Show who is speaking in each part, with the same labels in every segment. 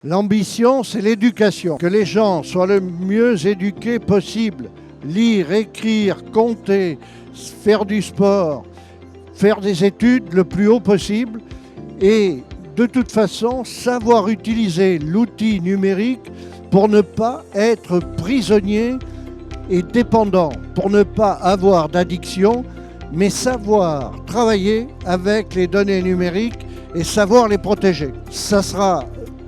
Speaker 1: L'ambition, c'est l'éducation. Que les gens soient le mieux éduqués possible. Lire, écrire, compter, faire du sport, faire des études le plus haut possible et de toute façon savoir utiliser l'outil numérique pour ne pas être prisonnier et dépendant, pour ne pas avoir d'addiction, mais savoir travailler avec les données numériques et savoir les protéger. Ça sera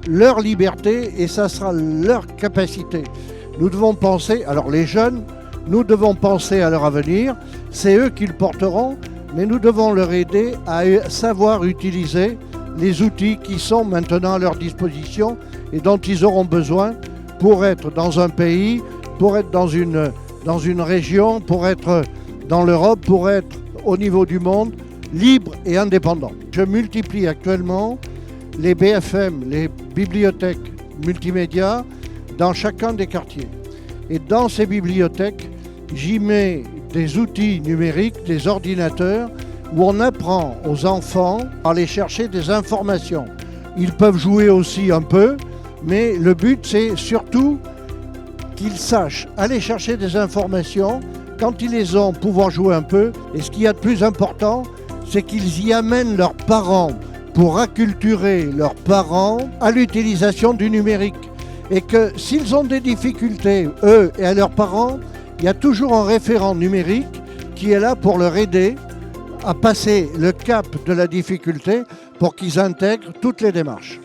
Speaker 1: leur liberté et ça sera leur capacité. Nous devons penser, alors les jeunes, nous devons penser à leur avenir, c'est eux qui le porteront, mais nous devons leur aider à savoir utiliser les outils qui sont maintenant à leur disposition et dont ils auront besoin pour être dans un pays, pour être dans une région, pour être dans l'Europe, pour être au niveau du monde, libre et indépendant. Je multiplie actuellement les BFM, les bibliothèques multimédia, dans chacun des quartiers. Et dans ces bibliothèques, j'y mets des outils numériques, des ordinateurs, où on apprend aux enfants à aller chercher des informations. Ils peuvent jouer aussi un peu, mais le but c'est surtout qu'ils sachent aller chercher des informations, quand ils les ont, pouvoir jouer un peu. Et ce qu'il y a de plus important, c'est qu'ils y amènent leurs parents pour acculturer leurs parents à l'utilisation du numérique. Et que s'ils ont des difficultés, eux et à leurs parents, il y a toujours un référent numérique qui est là pour leur aider à passer le cap de la difficulté pour qu'ils intègrent toutes les démarches.